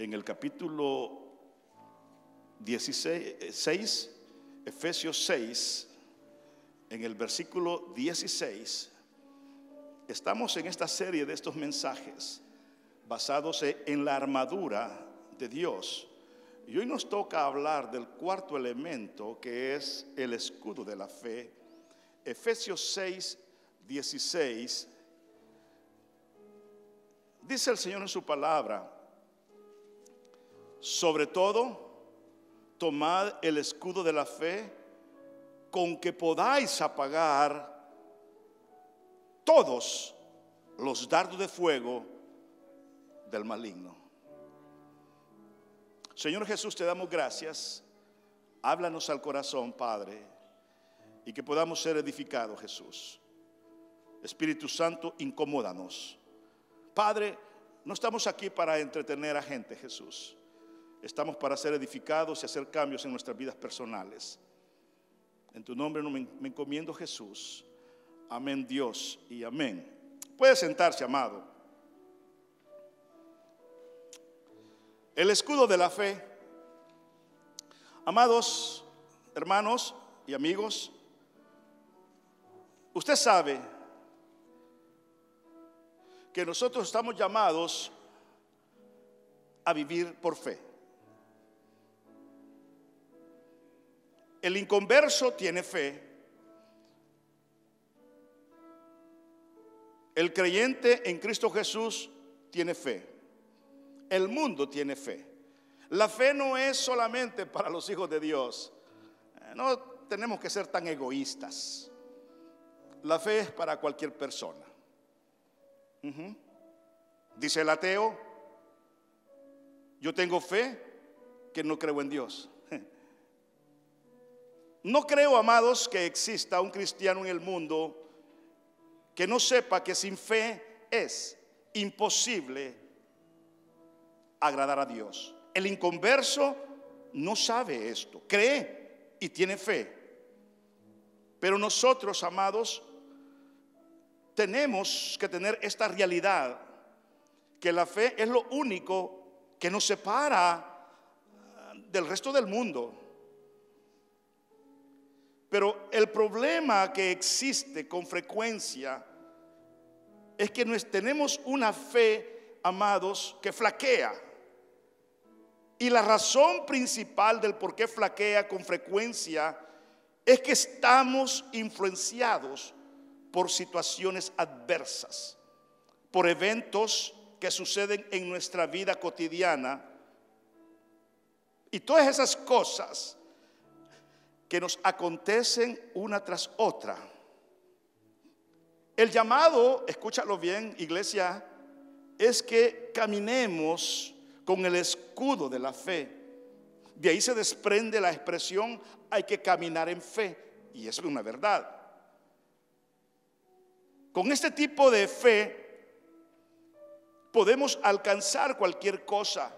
en el capítulo 16, Efesios 6, en el versículo 16. Estamos en esta serie de estos mensajes basados en la armadura de Dios. Y hoy nos toca hablar del cuarto elemento, que es el escudo de la fe. Efesios 6, 16. Dice el Señor en su palabra: sobre todo, tomad el escudo de la fe, con que podáis apagar todos los dardos de fuego del maligno. Señor Jesús, te damos gracias. Háblanos al corazón, Padre, y que podamos ser edificados, Jesús. Espíritu Santo, incomódanos. Padre, no estamos aquí para entretener a gente, Jesús. Estamos para ser edificados y hacer cambios en nuestras vidas personales. En tu nombre me encomiendo, Jesús. Amén, Dios, y amén. Puede sentarse, amado. El escudo de la fe. Amados hermanos y amigos, usted sabe que nosotros estamos llamados a vivir por fe. El inconverso tiene fe. El creyente en Cristo Jesús tiene fe. El mundo tiene fe. La fe no es solamente para los hijos de Dios. No tenemos que ser tan egoístas. La fe es para cualquier persona. Dice el ateo: yo tengo fe, que no creo en Dios. No creo, amados, que exista un cristiano en el mundo que no sepa que sin fe es imposible agradar a Dios. El inconverso no sabe esto, cree y tiene fe. Pero nosotros, amados, tenemos que tener esta realidad, que la fe es lo único que nos separa del resto del mundo. Pero el problema que existe con frecuencia es que tenemos una fe, amados, que flaquea. Y la razón principal del por qué flaquea con frecuencia es que estamos influenciados por situaciones adversas, por eventos que suceden en nuestra vida cotidiana. Y todas esas cosas que nos acontecen una tras otra. El llamado, escúchalo bien, iglesia, es que caminemos con el escudo de la fe. De ahí se desprende la expresión: hay que caminar en fe. Y eso es una verdad. Con este tipo de fe podemos alcanzar cualquier cosa.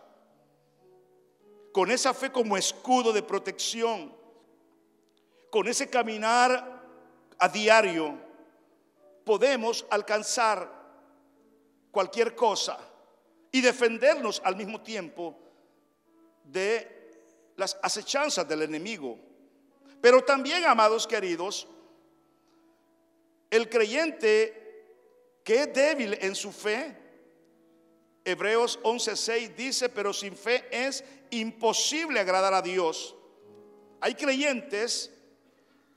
Con esa fe como escudo de protección, con ese caminar a diario, podemos alcanzar cualquier cosa y defendernos al mismo tiempo de las acechanzas del enemigo. Pero también, amados queridos, el creyente que es débil en su fe, Hebreos 11:6 dice: pero sin fe es imposible agradar a Dios. Hay creyentes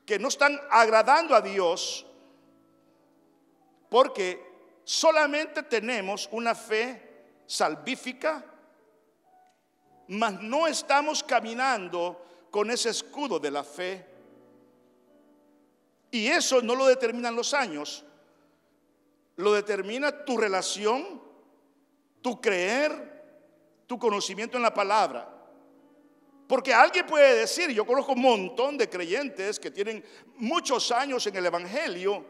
que no están agradando a Dios porque solamente tenemos una fe salvífica, mas no estamos caminando con ese escudo de la fe. Y eso no lo determinan los años, lo determina tu relación, tu creer, tu conocimiento en la palabra. Porque alguien puede decir, yo conozco un montón de creyentes que tienen muchos años en el evangelio,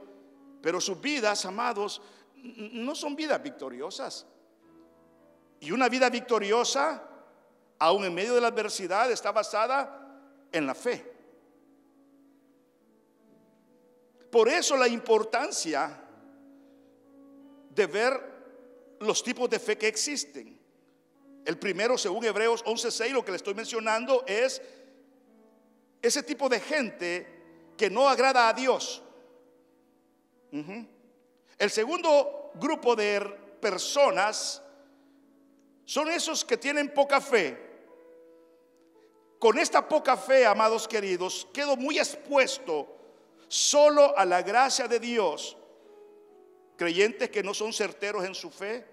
pero sus vidas, amados, no son vidas victoriosas. Y una vida victoriosa, aún en medio de la adversidad, está basada en la fe. Por eso la importancia de ver los tipos de fe que existen. El primero, según Hebreos 11:6, lo que le estoy mencionando es ese tipo de gente que no agrada a Dios. El segundo grupo de personas son esos que tienen poca fe. Con esta poca fe, amados queridos, quedo muy expuesto solo a la gracia de Dios. Creyentes que no son certeros en su fe,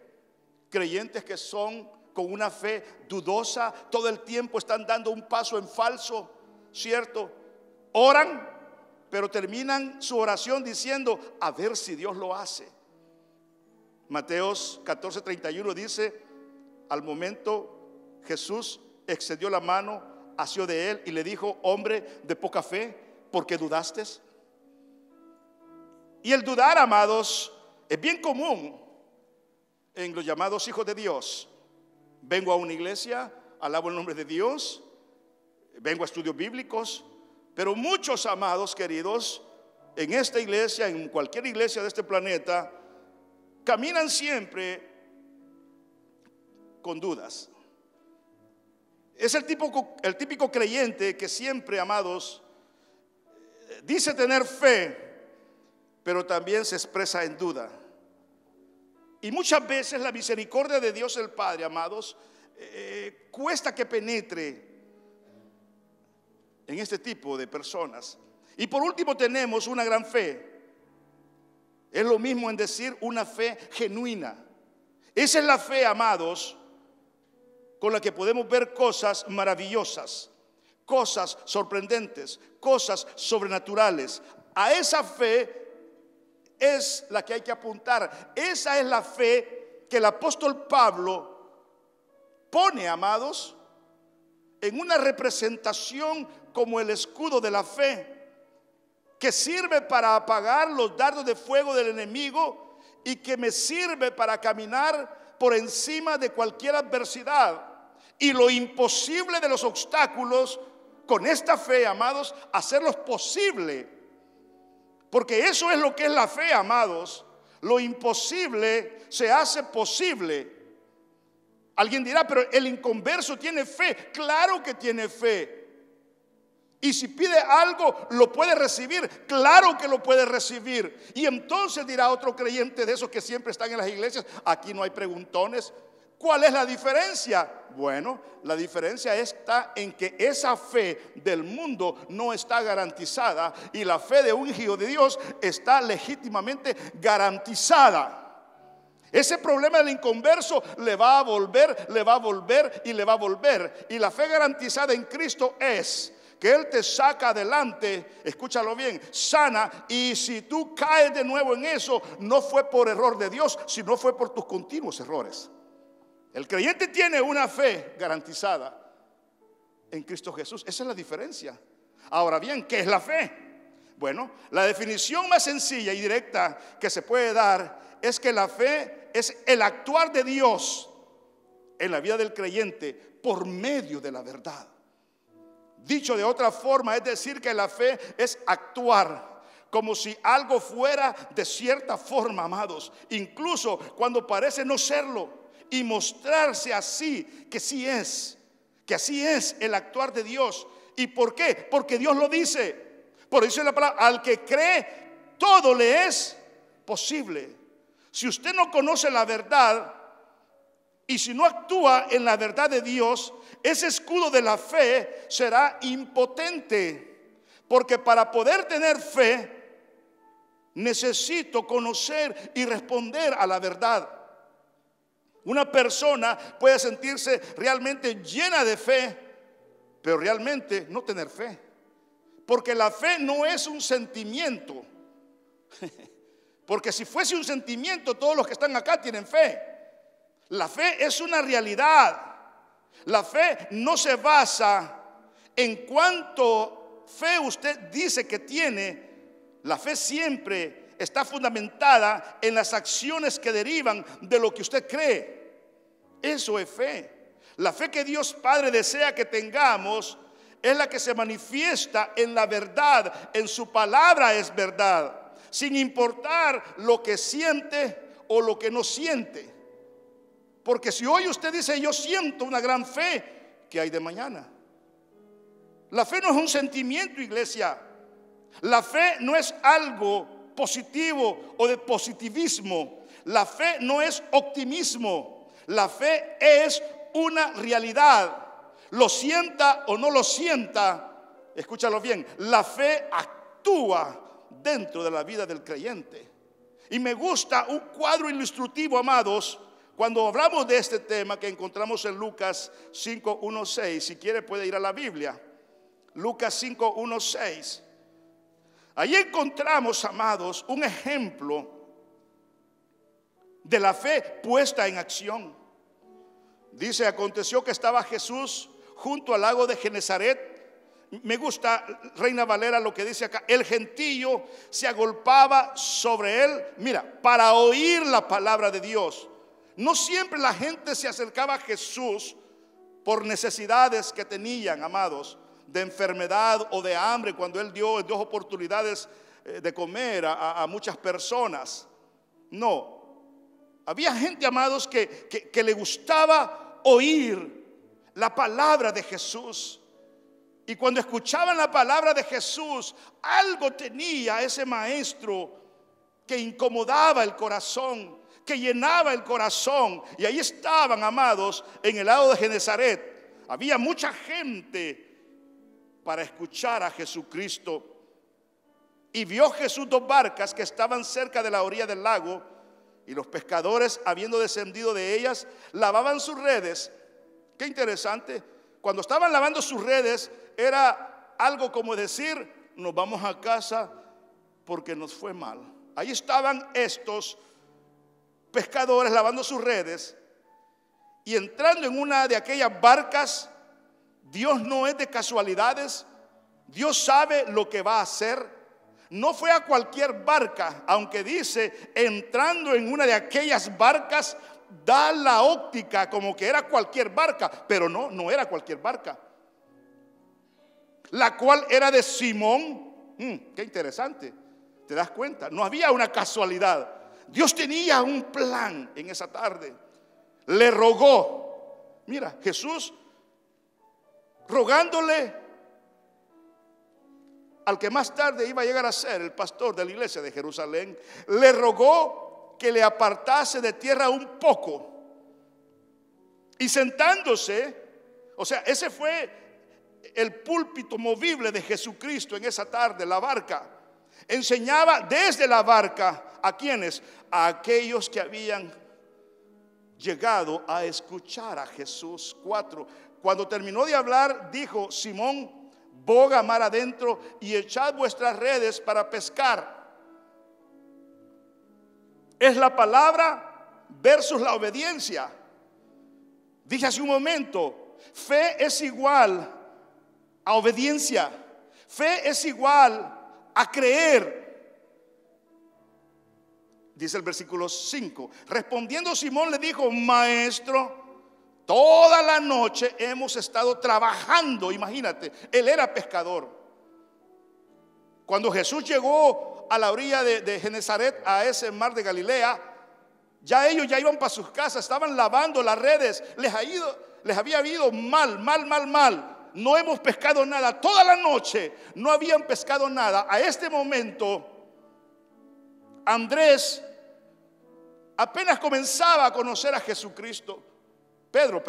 creyentes que son con una fe dudosa, todo el tiempo están dando un paso en falso, ¿cierto? Oran, pero terminan su oración diciendo, a ver si Dios lo hace. Mateos 14:31 dice, al momento Jesús extendió la mano, asió de él y le dijo, hombre de poca fe, ¿por qué dudaste? Y el dudar, amados, es bien común en los llamados hijos de Dios. Vengo a una iglesia, alabo el nombre de Dios, vengo a estudios bíblicos, pero muchos, amados queridos, en esta iglesia, en cualquier iglesia de este planeta, caminan siempre con dudas. Es el típico creyente que siempre, amados, dice tener fe, pero también se expresa en duda. Y muchas veces la misericordia de Dios el Padre, amados, cuesta que penetre en este tipo de personas. Y por último tenemos una gran fe. Es lo mismo en decir una fe genuina. Esa es la fe, amados, con la que podemos ver cosas maravillosas, cosas sorprendentes, cosas sobrenaturales. A esa fe es la que hay que apuntar. Esa es la fe que el apóstol Pablo pone, amados, en una representación como el escudo de la fe, que sirve para apagar los dardos de fuego del enemigo y que me sirve para caminar por encima de cualquier adversidad y lo imposible de los obstáculos. Con esta fe, amados, hacerlos posible. Porque eso es lo que es la fe, amados. Lo imposible se hace posible. Alguien dirá, pero el inconverso tiene fe. Claro que tiene fe. Y si pide algo, lo puede recibir. Claro que lo puede recibir. Y entonces dirá otro creyente de esos que siempre están en las iglesias, aquí no hay preguntones. ¿Cuál es la diferencia? Bueno, la diferencia está en que esa fe del mundo no está garantizada y la fe de un hijo de Dios está legítimamente garantizada. Ese problema del inconverso le va a volver, le va a volver y le va a volver. Y la fe garantizada en Cristo es que Él te saca adelante, escúchalo bien, sana. Y si tú caes de nuevo en eso, no fue por error de Dios, sino fue por tus continuos errores. El creyente tiene una fe garantizada en Cristo Jesús. Esa es la diferencia. Ahora bien, ¿qué es la fe? Bueno, la definición más sencilla y directa que se puede dar es que la fe es el actuar de Dios en la vida del creyente por medio de la verdad. Dicho de otra forma, es decir que la fe es actuar como si algo fuera de cierta forma, amados, incluso cuando parece no serlo. Y mostrarse así, que sí es, que así es el actuar de Dios. ¿Y por qué? Porque Dios lo dice. Por eso la palabra, al que cree, todo le es posible. Si usted no conoce la verdad y si no actúa en la verdad de Dios, ese escudo de la fe será impotente. Porque para poder tener fe, necesito conocer y responder a la verdad. Una persona puede sentirse realmente llena de fe, pero realmente no tener fe. Porque la fe no es un sentimiento. Porque si fuese un sentimiento, todos los que están acá tienen fe. La fe es una realidad. La fe no se basa en cuánto fe usted dice que tiene. La fe siempre está fundamentada en las acciones que derivan de lo que usted cree. Eso es fe. La fe que Dios Padre desea que tengamos es la que se manifiesta en la verdad, en su palabra es verdad, sin importar lo que siente o lo que no siente. Porque si hoy usted dice yo siento una gran fe, ¿qué hay de mañana? La fe no es un sentimiento, iglesia. La fe no es algo positivo o de positivismo. La fe no es optimismo. La fe es una realidad. Lo sienta o no lo sienta, escúchalo bien, la fe actúa dentro de la vida del creyente. Y me gusta un cuadro ilustrativo, amados, cuando hablamos de este tema que encontramos en Lucas 5:1-6. Si quiere puede ir a la Biblia. Lucas 5:1-6. Ahí encontramos, amados, un ejemplo de la fe puesta en acción. Dice: aconteció que estaba Jesús junto al lago de Genesaret. Me gusta, Reina Valera, lo que dice acá. El gentío se agolpaba sobre él, mira, para oír la palabra de Dios. No siempre la gente se acercaba a Jesús por necesidades que tenían, amados, de enfermedad o de hambre, cuando Él dio oportunidades de comer a muchas personas. No, había gente, amados, que le gustaba oír la palabra de Jesús. Y cuando escuchaban la palabra de Jesús, algo tenía ese maestro que incomodaba el corazón, que llenaba el corazón. Y ahí estaban, amados, en el lago de Genesaret. Había mucha gente para escuchar a Jesucristo. Y vio Jesús dos barcas que estaban cerca de la orilla del lago, y los pescadores, habiendo descendido de ellas, lavaban sus redes. Qué interesante. Cuando estaban lavando sus redes, era algo como decir: nos vamos a casa porque nos fue mal. Ahí estaban estos pescadores lavando sus redes, y entrando en una de aquellas barcas. Dios no es de casualidades. Dios sabe lo que va a hacer. No fue a cualquier barca, aunque dice entrando en una de aquellas barcas, da la óptica como que era cualquier barca, pero no era cualquier barca, la cual era de Simón. Qué interesante, ¿te das cuenta? No había una casualidad. Dios tenía un plan en esa tarde. Le rogó, mira, Jesús rogándole al que más tarde iba a llegar a ser el pastor de la iglesia de Jerusalén, le rogó que le apartase de tierra un poco. Y sentándose, o sea, ese fue el púlpito movible de Jesucristo en esa tarde, la barca. Enseñaba desde la barca a quienes, a aquellos que habían llegado a escuchar a Jesús. 4. Cuando terminó de hablar, dijo: Simón, boga mar adentro y echad vuestras redes para pescar. Es la palabra versus la obediencia. Dije hace un momento, fe es igual a obediencia. Fe es igual a creer. Dice el versículo 5. Respondiendo Simón le dijo: Maestro, toda la noche hemos estado trabajando. Imagínate, él era pescador. Cuando Jesús llegó a la orilla de Genesaret, a ese mar de Galilea, ya ellos ya iban para sus casas, estaban lavando las redes. Les había ido mal. No hemos pescado nada. Toda la noche no habían pescado nada. A este momento, Andrés apenas comenzaba a conocer a Jesucristo. Pedro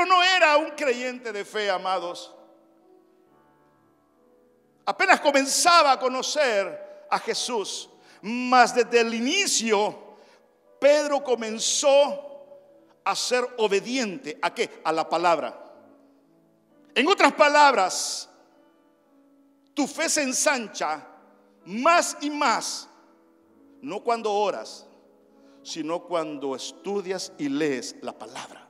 no era un creyente de fe, amados. Apenas comenzaba a conocer a Jesús. Mas desde el inicio, Pedro comenzó a ser obediente. ¿A qué? A la palabra. En otras palabras, tu fe se ensancha más y más, no cuando oras, sino cuando estudias y lees la palabra.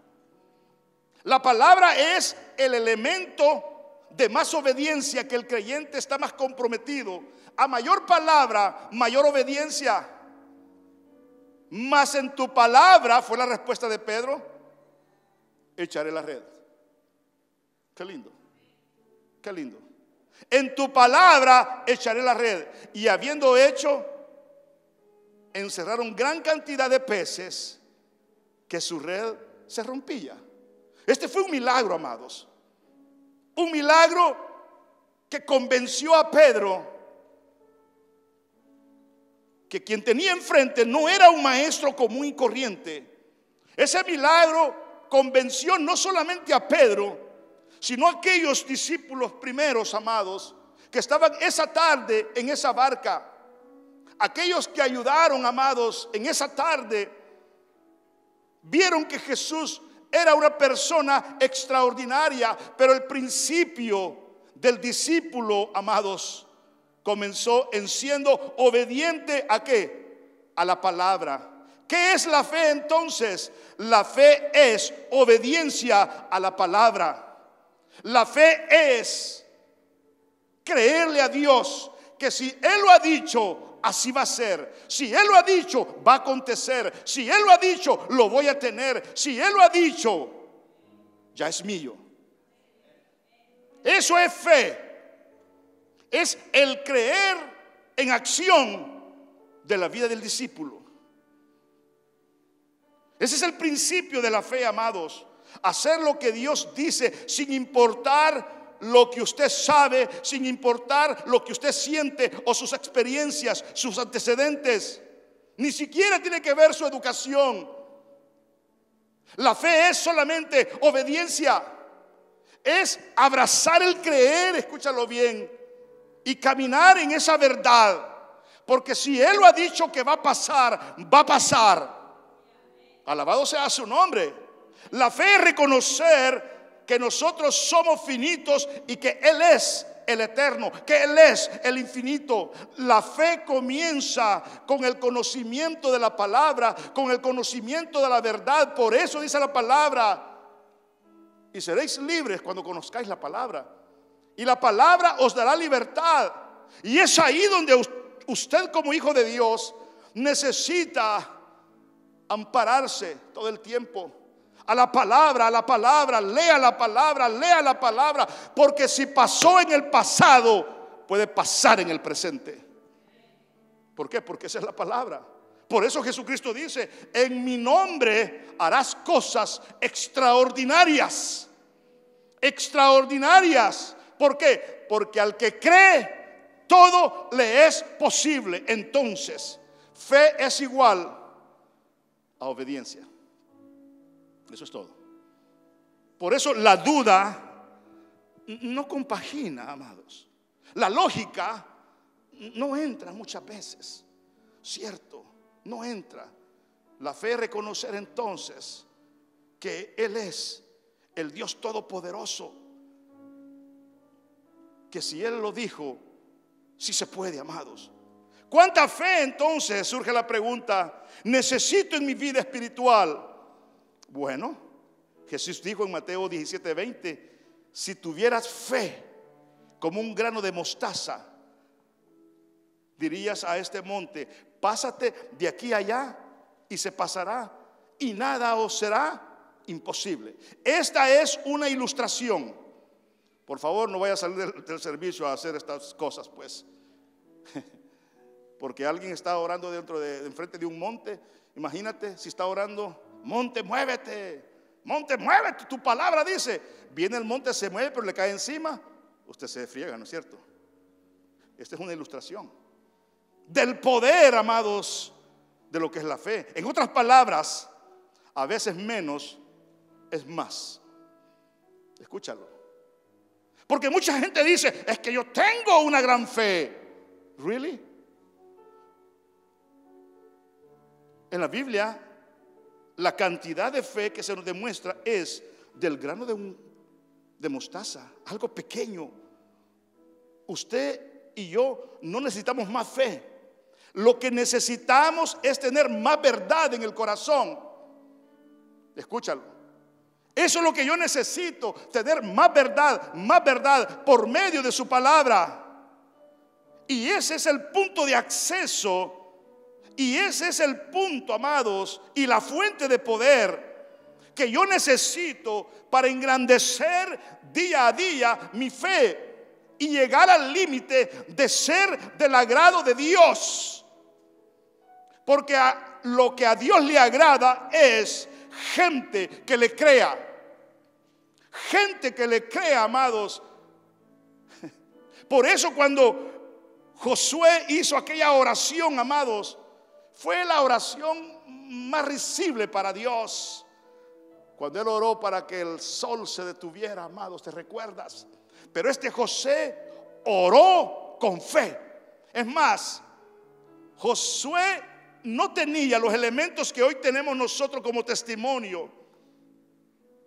La palabra es el elemento de más obediencia, que el creyente está más comprometido. A mayor palabra, mayor obediencia. Mas en tu palabra, fue la respuesta de Pedro, echaré la red. Qué lindo, qué lindo. En tu palabra echaré la red. Y habiendo hecho, encerraron gran cantidad de peces, que su red se rompía. Este fue un milagro, amados. Un milagro que convenció a Pedro que quien tenía enfrente no era un maestro común y corriente. Ese milagro convenció no solamente a Pedro, sino a aquellos discípulos primeros, amados, que estaban esa tarde en esa barca. Aquellos que ayudaron, amados, en esa tarde, vieron que Jesús era una persona extraordinaria, pero el principio del discípulo, amados, comenzó en siendo obediente ¿a qué? A la palabra. ¿Qué es la fe entonces? La fe es obediencia a la palabra. La fe es creerle a Dios que si Él lo ha dicho, así va a ser. Si Él lo ha dicho, va a acontecer. Si Él lo ha dicho, lo voy a tener. Si Él lo ha dicho, ya es mío. Eso es fe. Es el creer en acción de la vida del discípulo. Ese es el principio de la fe, amados. Hacer lo que Dios dice sin importar lo que usted sabe, sin importar lo que usted siente o sus experiencias, sus antecedentes. Ni siquiera tiene que ver su educación. La fe es solamente obediencia. Es abrazar el creer, escúchalo bien, y caminar en esa verdad. Porque si Él lo ha dicho que va a pasar, va a pasar. Alabado sea su nombre. La fe es reconocer que nosotros somos finitos y que Él es el eterno, que Él es el infinito. La fe comienza con el conocimiento de la palabra, con el conocimiento de la verdad. Por eso dice la palabra: y seréis libres cuando conozcáis la palabra. Y la palabra os dará libertad. Y es ahí donde usted, como hijo de Dios, necesita ampararse todo el tiempo a la palabra, lea la palabra, porque si pasó en el pasado, puede pasar en el presente. ¿Por qué? Porque esa es la palabra. Por eso Jesucristo dice: en mi nombre harás cosas extraordinarias. Extraordinarias. ¿Por qué? Porque al que cree, todo le es posible. Entonces, fe es igual a obediencia. Eso es todo. Por eso la duda no compagina, amados. La lógica no entra muchas veces. Cierto, no entra. La fe es reconocer entonces que Él es el Dios todopoderoso. Que si Él lo dijo, sí se puede, amados. ¿Cuánta fe entonces? Surge la pregunta, necesito en mi vida espiritual. Bueno, Jesús dijo en Mateo 17:20: si tuvieras fe como un grano de mostaza, dirías a este monte: pásate de aquí a allá, y se pasará, y nada os será imposible. Esta es una ilustración. Por favor, no vaya a salir del servicio a hacer estas cosas, pues. Porque alguien está orando enfrente de un monte. Imagínate si está orando: monte, muévete, monte, muévete. Tu palabra dice. Viene el monte, se mueve, pero le cae encima. Usted se friega, ¿no es cierto? Esta es una ilustración del poder, amados, de lo que es la fe. En otras palabras, a veces menos es más. Escúchalo. Porque mucha gente dice: es que yo tengo una gran fe. ¿Really? En la Biblia, la cantidad de fe que se nos demuestra es del grano de mostaza, algo pequeño. Usted y yo no necesitamos más fe. Lo que necesitamos es tener más verdad en el corazón. Escúchalo. Eso es lo que yo necesito, tener más verdad por medio de su palabra. Y ese es el punto de acceso. Y ese es el punto, amados, y la fuente de poder que yo necesito para engrandecer día a día mi fe y llegar al límite de ser del agrado de Dios. Porque lo que a Dios le agrada es gente que le crea. Gente que le crea, amados. Por eso cuando Josué hizo aquella oración, amados, fue la oración más risible para Dios. Cuando él oró para que el sol se detuviera, amados, ¿te recuerdas? Pero este José oró con fe. Es más, Josué no tenía los elementos que hoy tenemos nosotros como testimonio.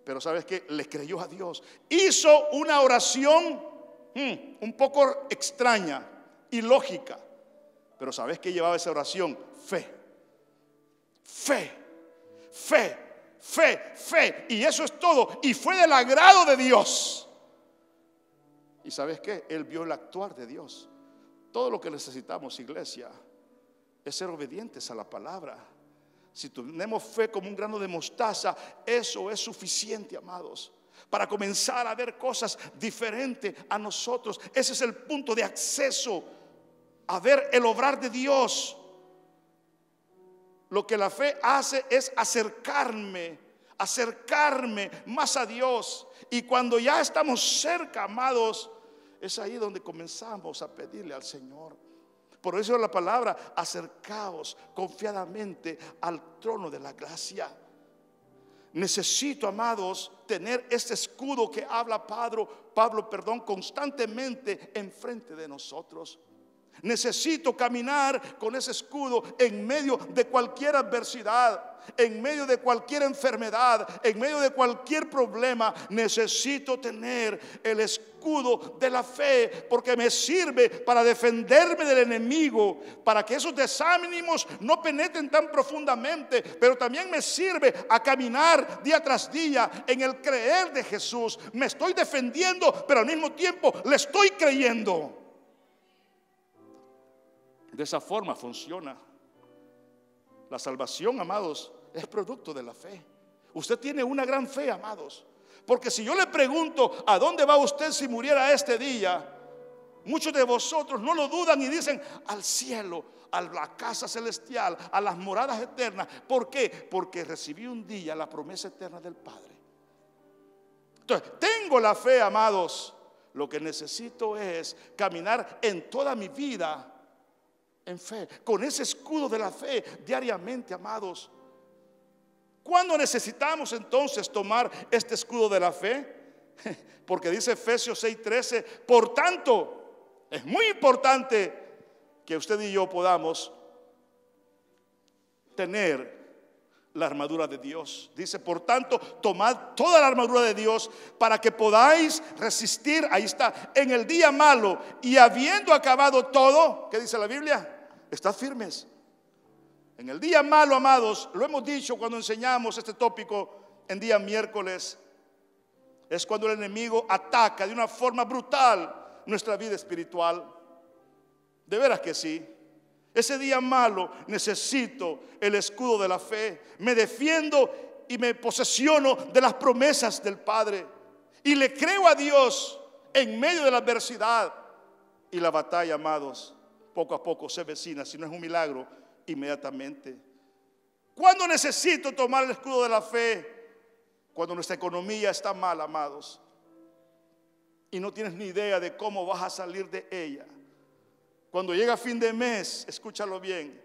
Pero ¿sabes qué? Le creyó a Dios. Hizo una oración un poco extraña, ilógica. Pero ¿sabes qué llevaba esa oración? Fe. Fe. Fe. Fe. Fe. Y eso es todo. Y fue del agrado de Dios. ¿Y sabes qué? Él vio el actuar de Dios. Todo lo que necesitamos, iglesia, es ser obedientes a la palabra. Si tenemos fe como un grano de mostaza, eso es suficiente, amados, para comenzar a ver cosas diferentes a nosotros. Ese es el punto de acceso a ver el obrar de Dios. Lo que la fe hace es acercarme más a Dios. Y cuando ya estamos cerca, amados, es ahí donde comenzamos a pedirle al Señor. Por eso la palabra, acercaos confiadamente al trono de la gracia. Necesito, amados, tener este escudo que habla Pablo, constantemente enfrente de nosotros. Necesito caminar con ese escudo en medio de cualquier adversidad, en medio de cualquier enfermedad, en medio de cualquier problema. Necesito tener el escudo de la fe, porque me sirve para defenderme del enemigo, para que esos desánimos no penetren tan profundamente, pero también me sirve a caminar día tras día en el creer de Jesús. Me estoy defendiendo, pero al mismo tiempo le estoy creyendo. De esa forma funciona. La salvación, amados, es producto de la fe. Usted tiene una gran fe, amados, porque si yo le pregunto ¿a dónde va usted si muriera este día? Muchos de vosotros no lo dudan y dicen: al cielo, a la casa celestial, a las moradas eternas. ¿Por qué? Porque recibí un día la promesa eterna del Padre. Entonces, tengo la fe, amados. Lo que necesito es caminar en toda mi vida en fe, con ese escudo de la fe diariamente, amados. ¿Cuándo necesitamos entonces tomar este escudo de la fe? Porque dice Efesios 6:13, por tanto, es muy importante que usted y yo podamos tener la armadura de Dios. Dice, por tanto, tomad toda la armadura de Dios para que podáis resistir, ahí está, en el día malo, y habiendo acabado todo, ¿qué dice la Biblia? Estad firmes. En el día malo, amados, lo hemos dicho cuando enseñamos este tópico en día miércoles, es cuando el enemigo ataca de una forma brutal nuestra vida espiritual. De veras que sí. Ese día malo necesito el escudo de la fe. Me defiendo y me posesiono de las promesas del Padre. Y le creo a Dios en medio de la adversidad. Y la batalla, amados, poco a poco se vecina. Si no es un milagro, inmediatamente. ¿Cuándo necesito tomar el escudo de la fe? Cuando nuestra economía está mal, amados, y no tienes ni idea de cómo vas a salir de ella. Cuando llega fin de mes, escúchalo bien,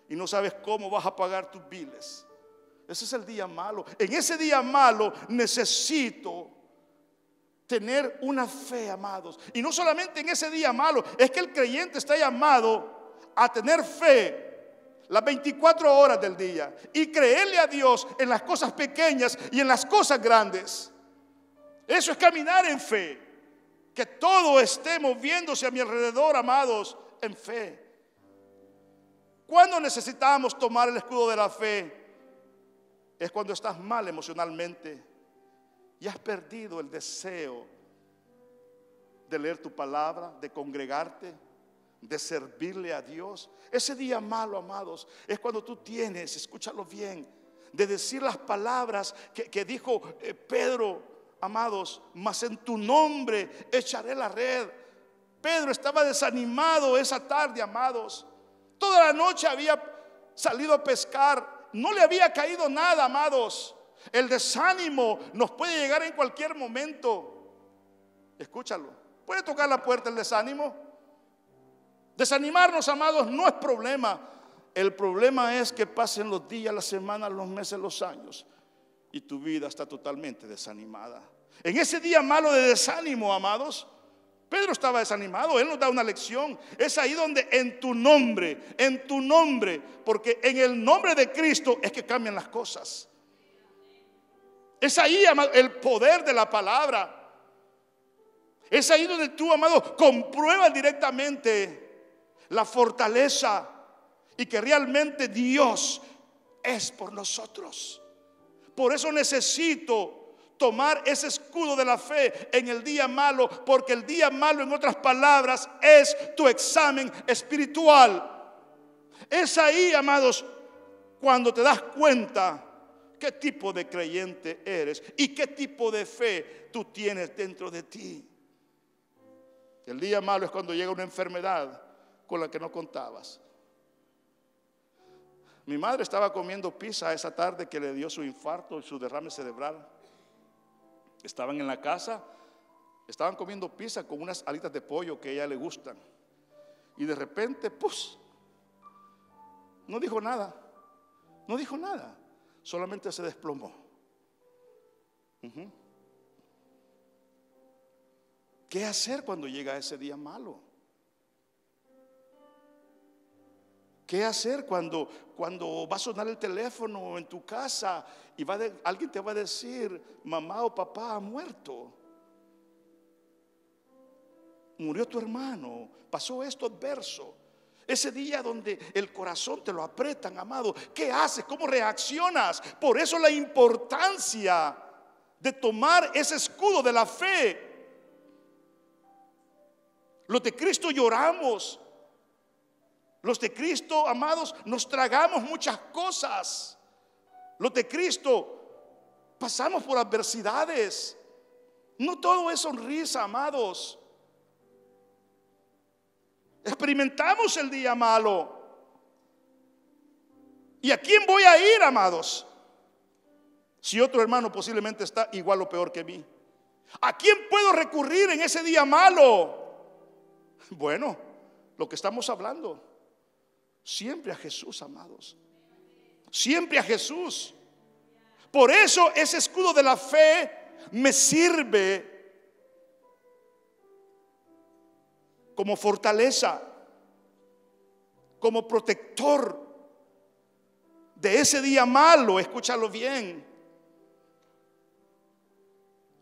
y no sabes cómo vas a pagar tus biles. Ese es el día malo. En ese día malo necesito tener una fe, amados. Y no solamente en ese día malo, es que el creyente está llamado a tener fe las 24 horas del día y creerle a Dios en las cosas pequeñas y en las cosas grandes. Eso es caminar en fe. Que todo esté moviéndose a mi alrededor, amados, en fe. ¿Cuándo necesitamos tomar el escudo de la fe? Es cuando estás mal emocionalmente y has perdido el deseo de leer tu palabra, de congregarte, de servirle a Dios. Ese día malo, amados, es cuando tú tienes, escúchalo bien, de decir las palabras que dijo Pedro, amados, mas en tu nombre echaré la red. Pedro estaba desanimado esa tarde, amados. Toda la noche había salido a pescar, no le había caído nada, amados. El desánimo nos puede llegar en cualquier momento. Escúchalo. Puede tocar la puerta el desánimo. Desanimarnos, amados, no es problema. El problema es que pasen los días, las semanas, los meses, los años y tu vida está totalmente desanimada. En ese día malo de desánimo, amados, Pedro estaba desanimado. Él nos da una lección. Es ahí donde en tu nombre, porque en el nombre de Cristo es que cambian las cosas. Es ahí, amado, el poder de la palabra. Es ahí donde tú, amado, compruebas directamente la fortaleza y que realmente Dios es por nosotros. Por eso necesito tomar ese escudo de la fe en el día malo, porque el día malo, en otras palabras, es tu examen espiritual. Es ahí, amados, cuando te das cuenta qué tipo de creyente eres y qué tipo de fe tú tienes dentro de ti. El día malo es cuando llega una enfermedad con la que no contabas. Mi madre estaba comiendo pizza esa tarde que le dio su infarto y su derrame cerebral. Estaban en la casa, estaban comiendo pizza con unas alitas de pollo que a ella le gustan. Y de repente, pues, no dijo nada. No dijo nada. Solamente se desplomó. ¿Qué hacer cuando llega ese día malo? ¿Qué hacer cuando va a sonar el teléfono en tu casa y alguien te va a decir, mamá o papá ha muerto? Murió tu hermano, pasó esto adverso. Ese día donde el corazón te lo apretan, amado. ¿Qué haces? ¿Cómo reaccionas? Por eso la importancia de tomar ese escudo de la fe. Los de Cristo lloramos. Los de Cristo, amados, nos tragamos muchas cosas. Los de Cristo pasamos por adversidades. No todo es sonrisa, amados. Experimentamos el día malo. ¿Y a quién voy a ir, amados? Si otro hermano posiblemente está igual o peor que mí. ¿A quién puedo recurrir en ese día malo? Bueno, lo que estamos hablando. Siempre a Jesús, amados. Siempre a Jesús. Por eso ese escudo de la fe me sirve como fortaleza, como protector de ese día malo. Escúchalo bien.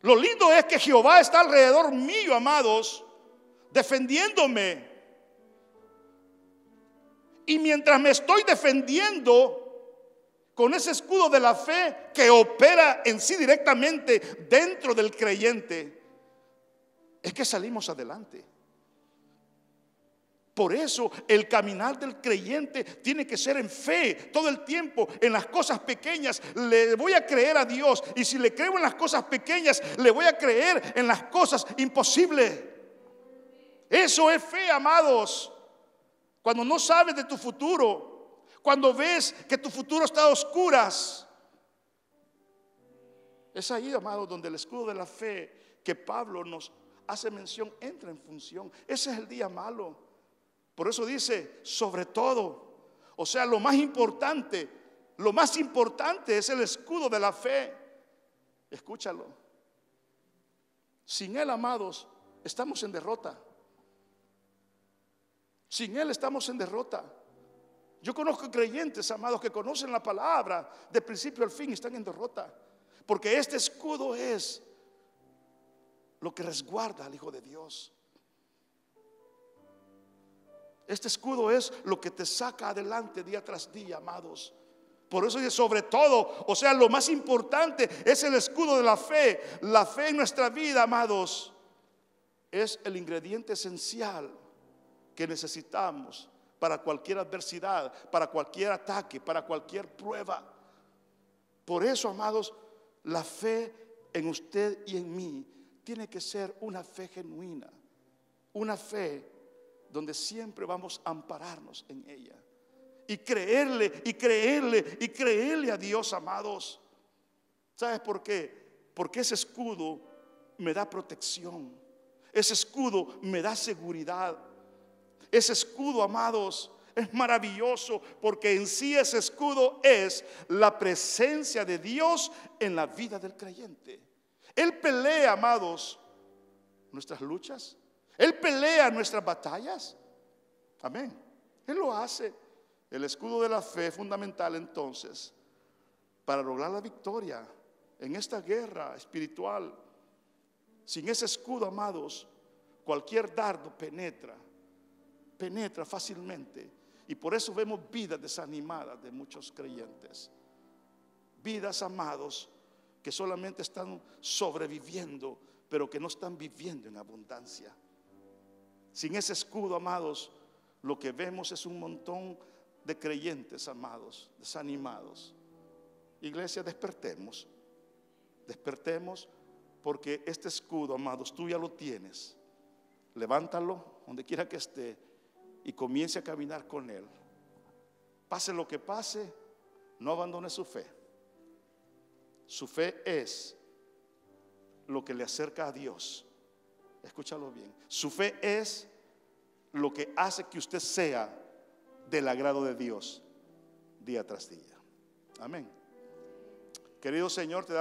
Lo lindo es que Jehová está alrededor mío, amados, defendiéndome. Y mientras me estoy defendiendo con ese escudo de la fe que opera en sí directamente dentro del creyente, es que salimos adelante. Por eso el caminar del creyente tiene que ser en fe todo el tiempo. En las cosas pequeñas le voy a creer a Dios, y si le creo en las cosas pequeñas, le voy a creer en las cosas imposibles. Eso es fe, amados. Cuando no sabes de tu futuro, cuando ves que tu futuro está a oscuras, es ahí, amado, donde el escudo de la fe que Pablo nos hace mención entra en función. Ese es el día malo. Por eso dice, sobre todo, o sea, lo más importante es el escudo de la fe. Escúchalo. Sin él, amados, estamos en derrota. Sin él estamos en derrota. Yo conozco creyentes, amados, que conocen la palabra de principio al fin y están en derrota, porque este escudo es lo que resguarda al Hijo de Dios. Este escudo es lo que te saca adelante día tras día, amados. Por eso dice sobre todo, o sea, lo más importante es el escudo de la fe. La fe en nuestra vida, amados, es el ingrediente esencial que necesitamos para cualquier adversidad, para cualquier ataque, para cualquier prueba. Por eso, amados, la fe en usted y en mí tiene que ser una fe genuina, una fe donde siempre vamos a ampararnos en ella y creerle a Dios, amados. ¿Sabes por qué? Porque ese escudo me da protección. Ese escudo me da seguridad. Ese escudo, amados, es maravilloso porque en sí ese escudo es la presencia de Dios en la vida del creyente. Él pelea, amados, nuestras luchas. Él pelea nuestras batallas. Amén. Él lo hace. El escudo de la fe es fundamental entonces para lograr la victoria en esta guerra espiritual. Sin ese escudo, amados, cualquier dardo penetra fácilmente. Y por eso vemos vidas desanimadas de muchos creyentes. Vidas, amados, que solamente están sobreviviendo, pero que no están viviendo en abundancia. Sin ese escudo, amados, lo que vemos es un montón de creyentes, amados, desanimados. Iglesia, despertemos. Despertemos, porque este escudo, amados, tú ya lo tienes. Levántalo donde quiera que esté y comience a caminar con él. Pase lo que pase, no abandone su fe. Su fe es lo que le acerca a Dios. Escúchalo bien. Su fe es lo que hace que usted sea del agrado de Dios día tras día. Amén. Querido Señor, te damos